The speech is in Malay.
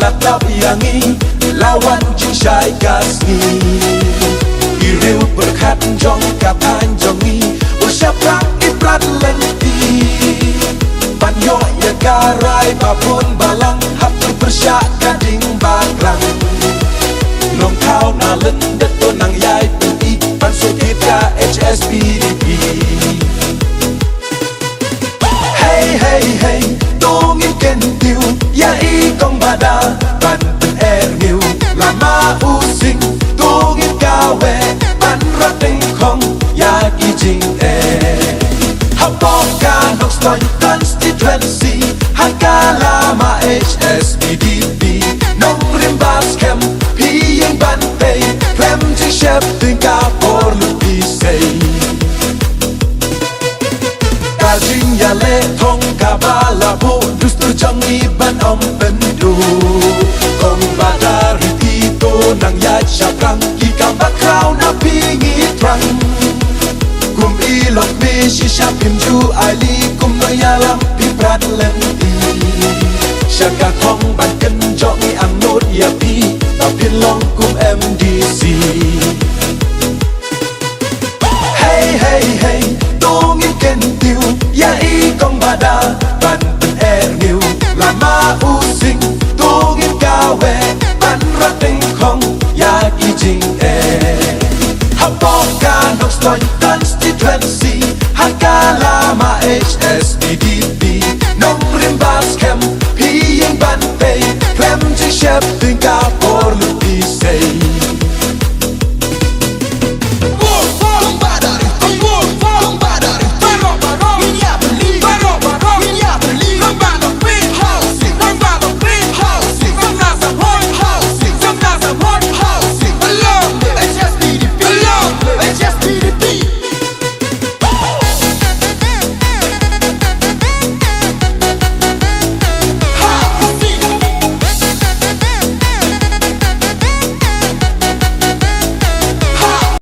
latap yangi lawan cincai kasni iriu berkat jong kapan jongi usyap rang iprat lenti panyo ya garai papun balang hatu persyak gading barang nong kau na lendet to nang yai pi pan sukit ka HSPDP hey hey hey tongin ken tiu ya i kong bada ban pen ermiu lama using tongin kawe ban rateng kong ya i jing hapoka nok stoy constituency hakala HSPDP nong rimbas kem pi yang ban pay prem ji chef tin ka por lu pi say kajing ya le thong ka bala bo dustur jang iban om pendu kong badari tito nang ya chakrang ki kam bakrau na pingi trang kum ilok me shisha pimju ali kum no yalam pi prat lenti shaka kong ban ken jong i am not ya pi ta pin long kum MDC hey hey hey tongin ken tiu ya i kong bada ban pen ermiu lama using tongin kawe ban rateng kong ya i jing hapoka nok stoy